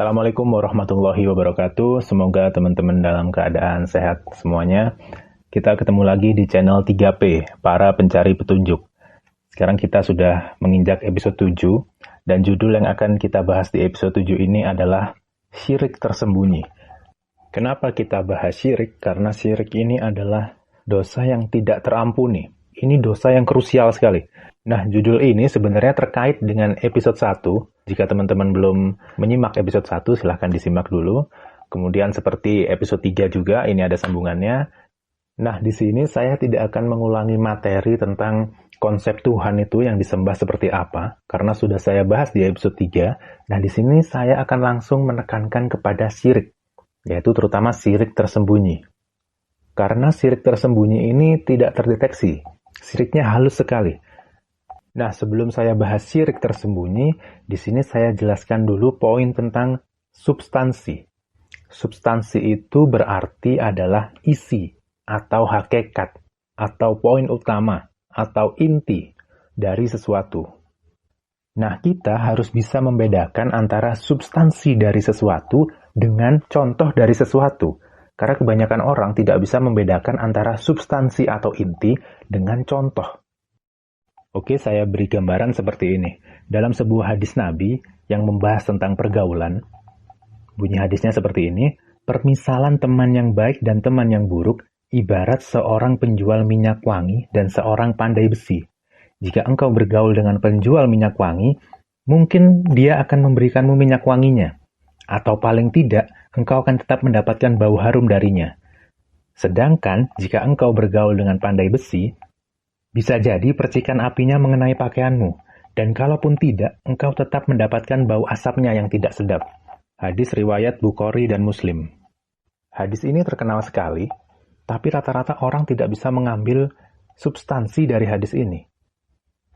Assalamualaikum warahmatullahi wabarakatuh. Semoga teman-teman dalam keadaan sehat semuanya. Kita ketemu lagi di channel 3P, para pencari petunjuk. Sekarang kita sudah menginjak episode 7, dan judul yang akan kita bahas di episode 7 ini adalah syirik tersembunyi. Kenapa kita bahas syirik? Karena syirik ini adalah dosa yang tidak terampuni. Ini dosa yang krusial sekali. Nah, judul ini sebenarnya terkait dengan episode 1. Jika teman-teman belum menyimak episode 1, silahkan disimak dulu. Kemudian seperti episode 3 juga, ini ada sambungannya. Nah, di sini saya tidak akan mengulangi materi tentang konsep Tuhan itu yang disembah seperti apa, karena sudah saya bahas di episode 3. Nah, di sini saya akan langsung menekankan kepada syirik, yaitu terutama syirik tersembunyi. Karena syirik tersembunyi ini tidak terdeteksi, syiriknya halus sekali. Nah, sebelum saya bahas syirik tersembunyi, di sini saya jelaskan dulu poin tentang substansi. Substansi itu berarti adalah isi, atau hakikat, atau poin utama, atau inti dari sesuatu. Nah, kita harus bisa membedakan antara substansi dari sesuatu dengan contoh dari sesuatu. Karena kebanyakan orang tidak bisa membedakan antara substansi atau inti dengan contoh. Oke, saya beri gambaran seperti ini. Dalam sebuah hadis Nabi yang membahas tentang pergaulan, bunyi hadisnya seperti ini, permisalan teman yang baik dan teman yang buruk ibarat seorang penjual minyak wangi dan seorang pandai besi. Jika engkau bergaul dengan penjual minyak wangi, mungkin dia akan memberikanmu minyak wanginya. Atau paling tidak, engkau akan tetap mendapatkan bau harum darinya. Sedangkan, jika engkau bergaul dengan pandai besi, bisa jadi percikan apinya mengenai pakaianmu, dan kalaupun tidak, engkau tetap mendapatkan bau asapnya yang tidak sedap. Hadis riwayat Bukhari dan Muslim. Hadis ini terkenal sekali, tapi rata-rata orang tidak bisa mengambil substansi dari hadis ini.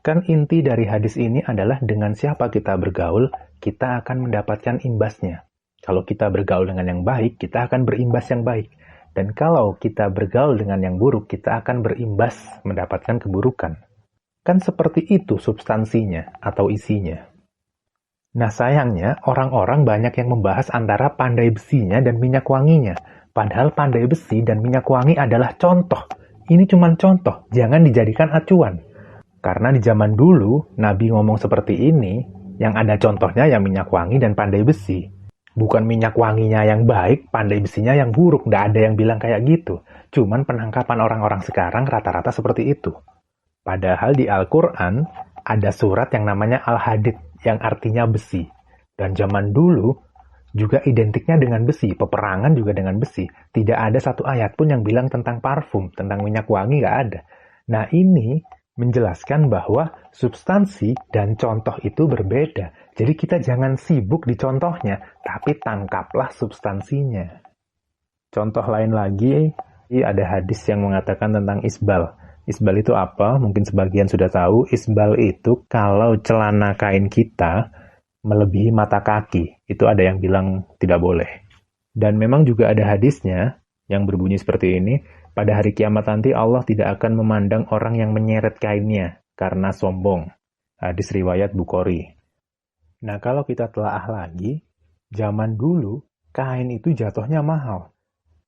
Kan inti dari hadis ini adalah dengan siapa kita bergaul, kita akan mendapatkan imbasnya. Kalau kita bergaul dengan yang baik, kita akan berimbas yang baik. Dan kalau kita bergaul dengan yang buruk, kita akan berimbas mendapatkan keburukan. Kan seperti itu substansinya atau isinya. Nah, sayangnya orang-orang banyak yang membahas antara pandai besinya dan minyak wanginya. Padahal pandai besi dan minyak wangi adalah contoh. Ini cuma contoh, jangan dijadikan acuan. Karena di zaman dulu, Nabi ngomong seperti ini, yang ada contohnya yang minyak wangi dan pandai besi. Bukan minyak wanginya yang baik, pandai besinya yang buruk. Nggak ada yang bilang kayak gitu. Cuman penangkapan orang-orang sekarang rata-rata seperti itu. Padahal di Al-Quran ada surat yang namanya Al-Hadid, yang artinya besi. Dan zaman dulu juga identiknya dengan besi. Peperangan juga dengan besi. Tidak ada satu ayat pun yang bilang tentang parfum, tentang minyak wangi, nggak ada. Nah, ini menjelaskan bahwa substansi dan contoh itu berbeda. Jadi kita jangan sibuk di contohnya, tapi tangkaplah substansinya. Contoh lain lagi, ada hadis yang mengatakan tentang isbal. Isbal itu apa? Mungkin sebagian sudah tahu. Isbal itu kalau celana kain kita melebihi mata kaki. Itu ada yang bilang tidak boleh. Dan memang juga ada hadisnya yang berbunyi seperti ini. Pada hari kiamat nanti Allah tidak akan memandang orang yang menyeret kainnya karena sombong. Hadis riwayat Bukhari. Nah, kalau kita telaah lagi, zaman dulu kain itu jatuhnya mahal.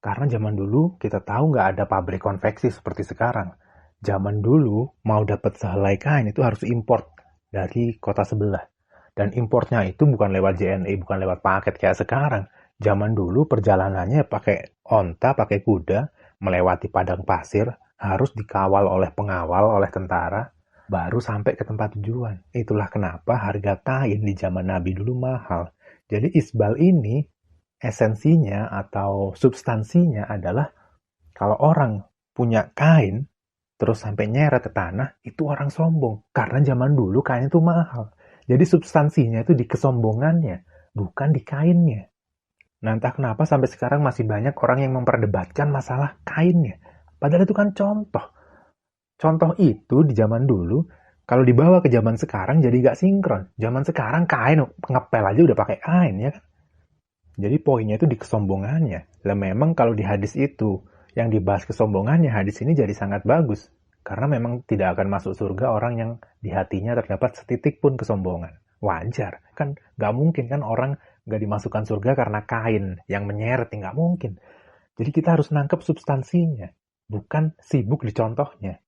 Karena zaman dulu kita tahu nggak ada pabrik konveksi seperti sekarang. Zaman dulu mau dapat sehelai kain itu harus import dari kota sebelah. Dan importnya itu bukan lewat JNE, bukan lewat paket kayak sekarang. Zaman dulu perjalanannya pakai onta, pakai kuda, melewati padang pasir, harus dikawal oleh pengawal, oleh tentara, baru sampai ke tempat tujuan. Itulah kenapa harga kain di zaman Nabi dulu mahal. Jadi isbal ini, esensinya atau substansinya adalah kalau orang punya kain, terus sampai nyeret ke tanah, itu orang sombong. Karena zaman dulu kain itu mahal. Jadi substansinya itu di kesombongannya, bukan di kainnya. Nah, entah kenapa sampai sekarang masih banyak orang yang memperdebatkan masalah kainnya. Padahal itu kan contoh. Contoh itu di zaman dulu, kalau dibawa ke zaman sekarang jadi gak sinkron. Zaman sekarang kain, ngepel aja udah pakai kain, ya kan? Jadi poinnya itu di kesombongannya. Lah memang kalau di hadis itu, yang dibahas kesombongannya, hadis ini jadi sangat bagus. Karena memang tidak akan masuk surga orang yang di hatinya terdapat setitik pun kesombongan. Wajar. Kan gak mungkin kan orang nggak dimasukkan surga karena kain yang menyeret, nggak mungkin. Jadi kita harus nangkep substansinya, bukan sibuk di contohnya.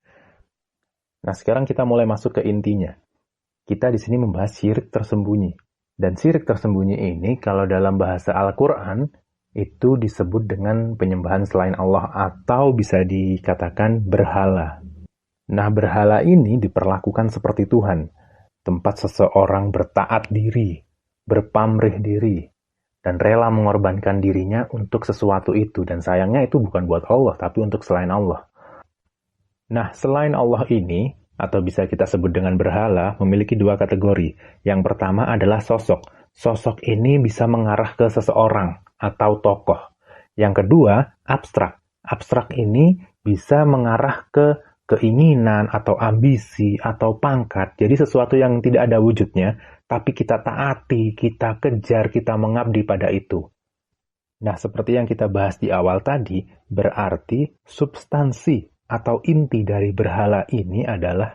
Nah, sekarang kita mulai masuk ke intinya. Kita di sini membahas syirik tersembunyi. Dan syirik tersembunyi ini, kalau dalam bahasa Al-Quran, itu disebut dengan penyembahan selain Allah atau bisa dikatakan berhala. Nah, berhala ini diperlakukan seperti Tuhan, tempat seseorang bertaat diri, berpamrih diri, dan rela mengorbankan dirinya untuk sesuatu itu. Dan sayangnya itu bukan buat Allah, tapi untuk selain Allah. Nah, selain Allah ini, atau bisa kita sebut dengan berhala, memiliki dua kategori. Yang pertama adalah sosok. Sosok ini bisa mengarah ke seseorang atau tokoh. Yang kedua, abstrak. Abstrak ini bisa mengarah ke keinginan atau ambisi atau pangkat. Jadi sesuatu yang tidak ada wujudnya, tapi kita taati, kita kejar, kita mengabdi pada itu. Nah, seperti yang kita bahas di awal tadi, berarti substansi atau inti dari berhala ini adalah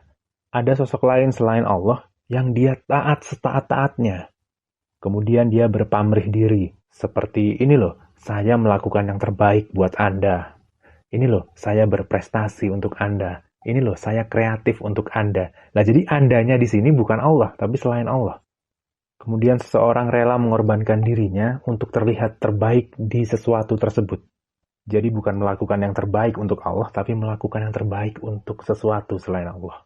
ada sosok lain selain Allah yang dia taat setaat-taatnya. Kemudian dia berpamrih diri, seperti ini loh, saya melakukan yang terbaik buat Anda. Ini loh, saya berprestasi untuk Anda. Ini loh, saya kreatif untuk Anda. Nah, jadi Andanya di sini bukan Allah, tapi selain Allah. Kemudian seseorang rela mengorbankan dirinya untuk terlihat terbaik di sesuatu tersebut. Jadi bukan melakukan yang terbaik untuk Allah, tapi melakukan yang terbaik untuk sesuatu selain Allah.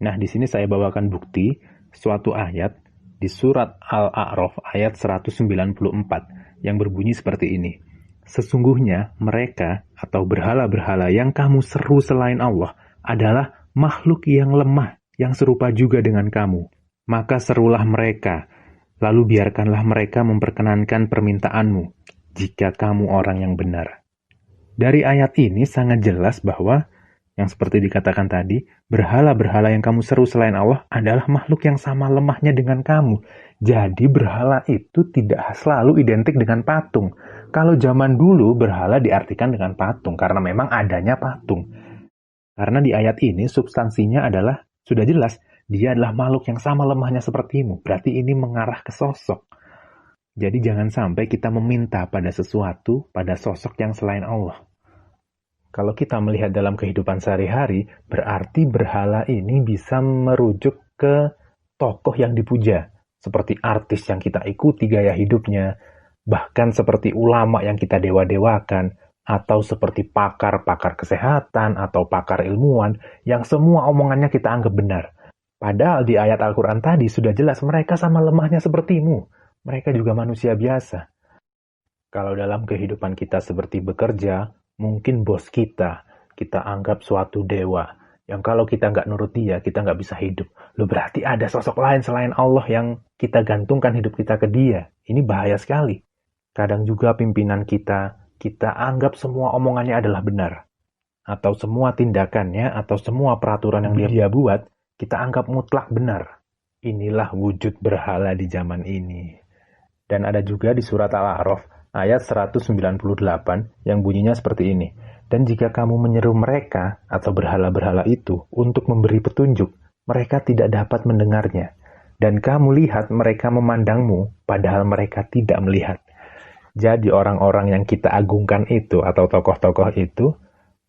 Nah, di sini saya bawakan bukti suatu ayat di surat Al-A'raf ayat 194 yang berbunyi seperti ini. Sesungguhnya mereka atau berhala-berhala yang kamu seru selain Allah adalah makhluk yang lemah yang serupa juga dengan kamu. Maka serulah mereka, lalu biarkanlah mereka memperkenankan permintaanmu jika kamu orang yang benar. Dari ayat ini sangat jelas bahwa, yang seperti dikatakan tadi, berhala-berhala yang kamu seru selain Allah adalah makhluk yang sama lemahnya dengan kamu. Jadi berhala itu tidak selalu identik dengan patung. Kalau zaman dulu berhala diartikan dengan patung, karena memang adanya patung. Karena di ayat ini substansinya adalah, sudah jelas, dia adalah makhluk yang sama lemahnya sepertimu. Berarti ini mengarah ke sosok. Jadi jangan sampai kita meminta pada sesuatu, pada sosok yang selain Allah. Kalau kita melihat dalam kehidupan sehari-hari, berarti berhala ini bisa merujuk ke tokoh yang dipuja. Seperti artis yang kita ikuti gaya hidupnya, bahkan seperti ulama yang kita dewa-dewakan, atau seperti pakar-pakar kesehatan atau pakar ilmuwan yang semua omongannya kita anggap benar. Padahal di ayat Al-Quran tadi sudah jelas mereka sama lemahnya sepertimu. Mereka juga manusia biasa. Kalau dalam kehidupan kita seperti bekerja, mungkin bos kita anggap suatu dewa. Yang kalau kita nggak nurut dia, kita nggak bisa hidup. Loh, berarti ada sosok lain selain Allah yang kita gantungkan hidup kita ke dia. Ini bahaya sekali. Kadang juga pimpinan kita anggap semua omongannya adalah benar. Atau semua tindakannya, atau semua peraturan yang dia buat, kita anggap mutlak benar. Inilah wujud berhala di zaman ini. Dan ada juga di surat Al-A'raf ayat 198 yang bunyinya seperti ini. Dan jika kamu menyeru mereka atau berhala-berhala itu untuk memberi petunjuk, mereka tidak dapat mendengarnya. Dan kamu lihat mereka memandangmu padahal mereka tidak melihat. Jadi orang-orang yang kita agungkan itu atau tokoh-tokoh itu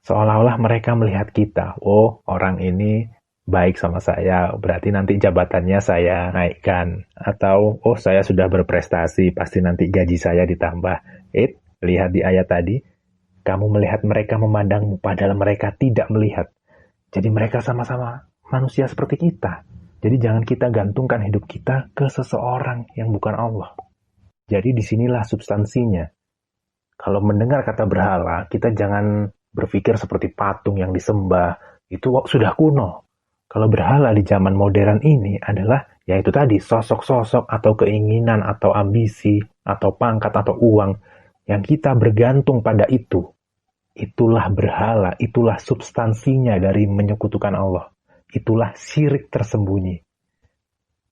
seolah-olah mereka melihat kita. Oh, orang ini baik sama saya, berarti nanti jabatannya saya naikkan. Atau, oh saya sudah berprestasi, pasti nanti gaji saya ditambah. Lihat di ayat tadi, kamu melihat mereka memandangmu, padahal mereka tidak melihat. Jadi mereka sama-sama manusia seperti kita. Jadi jangan kita gantungkan hidup kita ke seseorang yang bukan Allah. Jadi disinilah substansinya. Kalau mendengar kata berhala, kita jangan berpikir seperti patung yang disembah. Itu sudah kuno. Kalau berhala di zaman modern ini adalah, yaitu tadi, sosok-sosok atau keinginan atau ambisi atau pangkat atau uang yang kita bergantung pada itu. Itulah berhala, itulah substansinya dari menyekutukan Allah. Itulah syirik tersembunyi.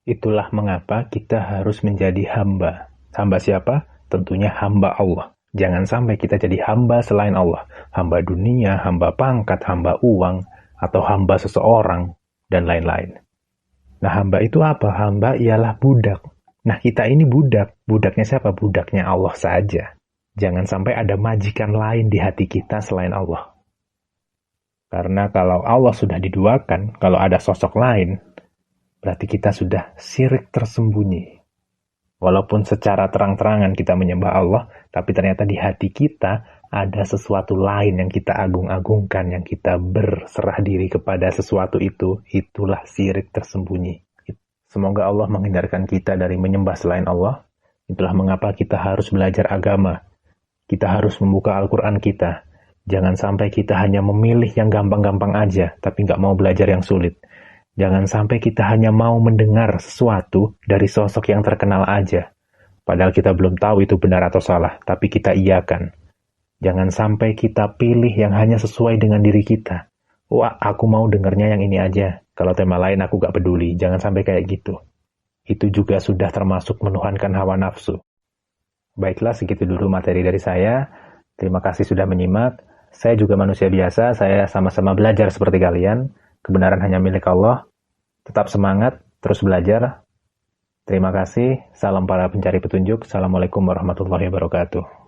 Itulah mengapa kita harus menjadi hamba. Hamba siapa? Tentunya hamba Allah. Jangan sampai kita jadi hamba selain Allah. Hamba dunia, hamba pangkat, hamba uang, atau hamba seseorang, dan lain-lain. Nah, hamba itu apa? Hamba ialah budak. Nah, kita ini budak. Budaknya siapa? Budaknya Allah saja. Jangan sampai ada majikan lain di hati kita selain Allah. Karena kalau Allah sudah diduakan, kalau ada sosok lain, berarti kita sudah syirik tersembunyi. Walaupun secara terang-terangan kita menyembah Allah, tapi ternyata di hati kita ada sesuatu lain yang kita agung-agungkan, yang kita berserah diri kepada sesuatu itu. Itulah syirik tersembunyi. Semoga Allah menghindarkan kita dari menyembah selain Allah. Itulah mengapa kita harus belajar agama. Kita harus membuka Al-Quran kita. Jangan sampai kita hanya memilih yang gampang-gampang aja, tapi nggak mau belajar yang sulit. Jangan sampai kita hanya mau mendengar sesuatu dari sosok yang terkenal aja. Padahal kita belum tahu itu benar atau salah, tapi kita iyakan. Jangan sampai kita pilih yang hanya sesuai dengan diri kita. Wah, aku mau dengarnya yang ini aja. Kalau tema lain aku gak peduli. Jangan sampai kayak gitu. Itu juga sudah termasuk menuhankan hawa nafsu. Baiklah, segitu dulu materi dari saya. Terima kasih sudah menyimak. Saya juga manusia biasa. Saya sama-sama belajar seperti kalian. Kebenaran hanya milik Allah. Tetap semangat, terus belajar. Terima kasih. Salam para pencari petunjuk. Assalamualaikum warahmatullahi wabarakatuh.